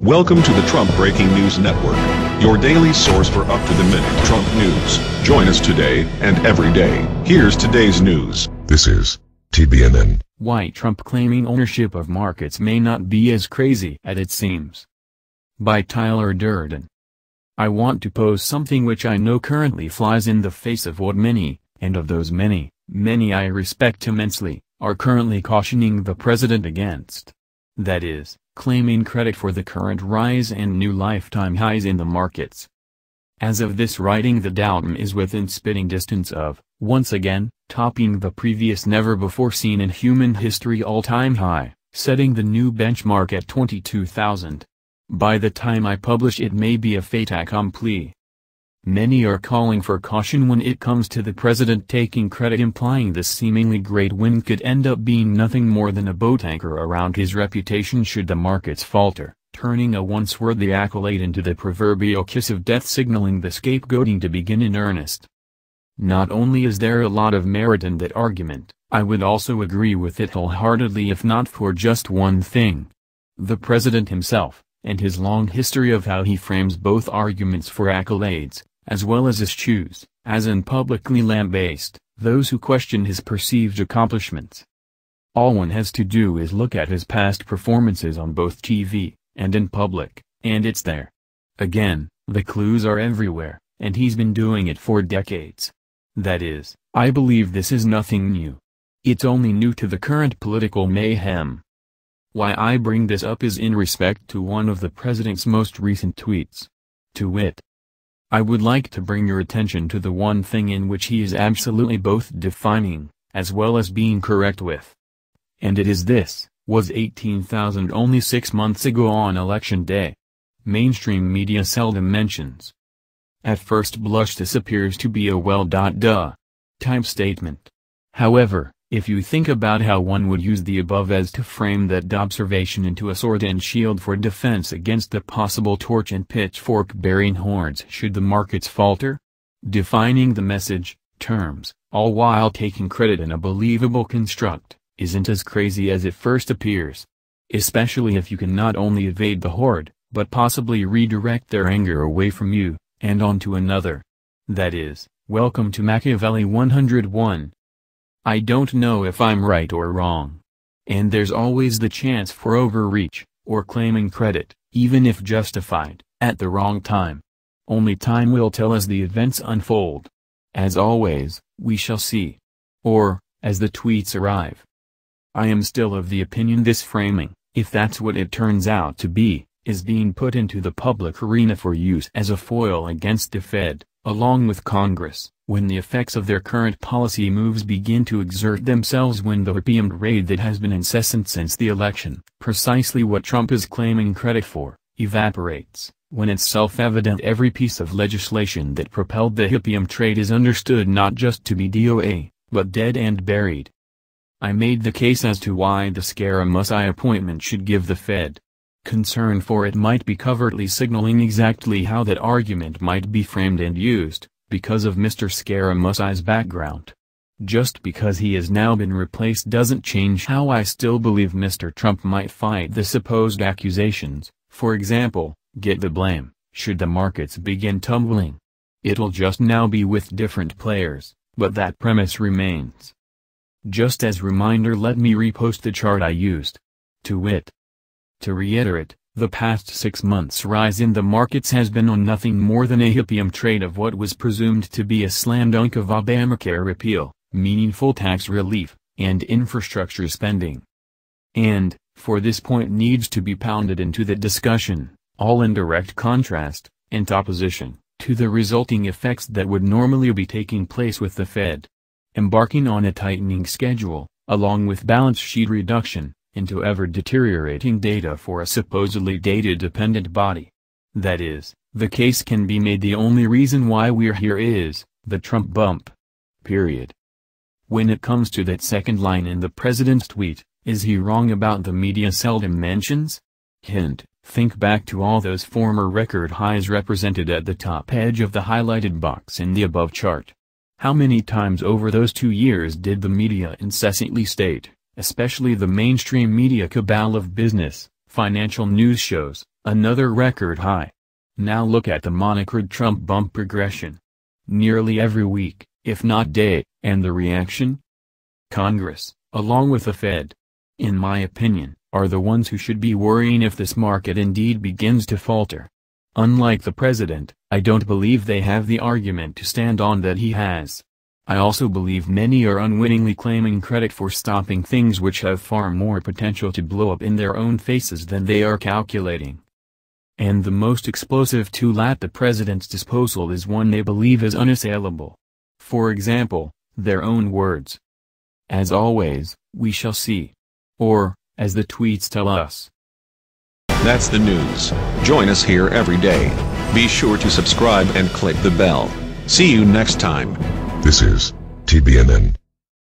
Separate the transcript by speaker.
Speaker 1: Welcome to the Trump Breaking News Network, your daily source for up-to-the-minute Trump news. Join us today and every day. Here's today's news.
Speaker 2: This is TBNN.
Speaker 3: Why Trump claiming ownership of markets may not be as crazy as it seems. By Tyler Durden. I want to pose something which I know currently flies in the face of what many, and of those many I respect immensely, are currently cautioning the president against. That is, claiming credit for the current rise and new lifetime highs in the markets. As of this writing, the Dow is within spitting distance of, once again, topping the previous never-before-seen in human history all-time high, setting the new benchmark at 22,000. By the time I publish it may be a fait accompli. Many are calling for caution when it comes to the president taking credit, implying this seemingly great win could end up being nothing more than a boat anchor around his reputation should the markets falter, turning a once worthy accolade into the proverbial kiss of death, signaling the scapegoating to begin in earnest. Not only is there a lot of merit in that argument, I would also agree with it wholeheartedly if not for just one thing. The president himself, and his long history of how he frames both arguments for accolades, as well as eschews, as in publicly lambast, those who question his perceived accomplishments. All one has to do is look at his past performances on both TV, and in public, and it's there. Again, the clues are everywhere, and he's been doing it for decades. That is, I believe this is nothing new. It's only new to the current political mayhem. Why I bring this up is in respect to one of the president's most recent tweets. To wit, I would like to bring your attention to the one thing in which he is absolutely both defining, as well as being correct with. And it is this: was 18,000 only 6 months ago on election day? Mainstream media seldom mentions. At first blush this appears to be a well-duh type statement. However, if you think about how one would use the above as to frame that observation into a sword and shield for defense against the possible torch and pitchfork-bearing hordes should the markets falter? Defining the message, terms, all while taking credit in a believable construct, isn't as crazy as it first appears. Especially if you can not only evade the horde, but possibly redirect their anger away from you, and onto another. That is, welcome to Machiavelli 101. I don't know if I'm right or wrong. And there's always the chance for overreach, or claiming credit, even if justified, at the wrong time. Only time will tell as the events unfold. As always, we shall see. Or, as the tweets arrive. I am still of the opinion this framing, if that's what it turns out to be, is being put into the public arena for use as a foil against the Fed, along with Congress, when the effects of their current policy moves begin to exert themselves, when the opium raid that has been incessant since the election, precisely what Trump is claiming credit for, evaporates, when it's self-evident every piece of legislation that propelled the opium trade is understood not just to be DOA, but dead and buried. I made the case as to why the Scaramucci appointment should give the Fed concern, for it might be covertly signaling exactly how that argument might be framed and used, because of Mr. Scaramucci's background. Just because he has now been replaced doesn't change how I still believe Mr. Trump might fight the supposed accusations, for example, get the blame, should the markets begin tumbling. It'll just now be with different players, but that premise remains. Just as reminder, let me repost the chart I used. To wit. To reiterate, the past 6 months' rise in the markets has been on nothing more than a opium trade of what was presumed to be a slam dunk of Obamacare repeal, meaningful tax relief, and infrastructure spending. And, for this point needs to be pounded into the discussion, all in direct contrast, and opposition, to the resulting effects that would normally be taking place with the Fed embarking on a tightening schedule, along with balance sheet reduction, into ever-deteriorating data for a supposedly data-dependent body. That is, the case can be made the only reason why we're here is, the Trump bump. Period. When it comes to that second line in the president's tweet, is he wrong about the media seldom mentions? Hint, think back to all those former record highs represented at the top edge of the highlighted box in the above chart. How many times over those 2 years did the media incessantly state, especially the mainstream media cabal of business, financial news shows, Another record high. Now look at the monocred Trump bump progression. Nearly every week, if not day, and the reaction? Congress, along with the Fed, in my opinion, are the ones who should be worrying if this market indeed begins to falter. Unlike the president, I don't believe they have the argument to stand on that he has. I also believe many are unwittingly claiming credit for stopping things which have far more potential to blow up in their own faces than they are calculating. And the most explosive tool at the president's disposal is one they believe is unassailable. For example, their own words. As always, we shall see. Or, as the tweets tell us.
Speaker 1: That's the news. Join us here every day. Be sure to subscribe and click the bell. See you next time.
Speaker 2: This is TBNN.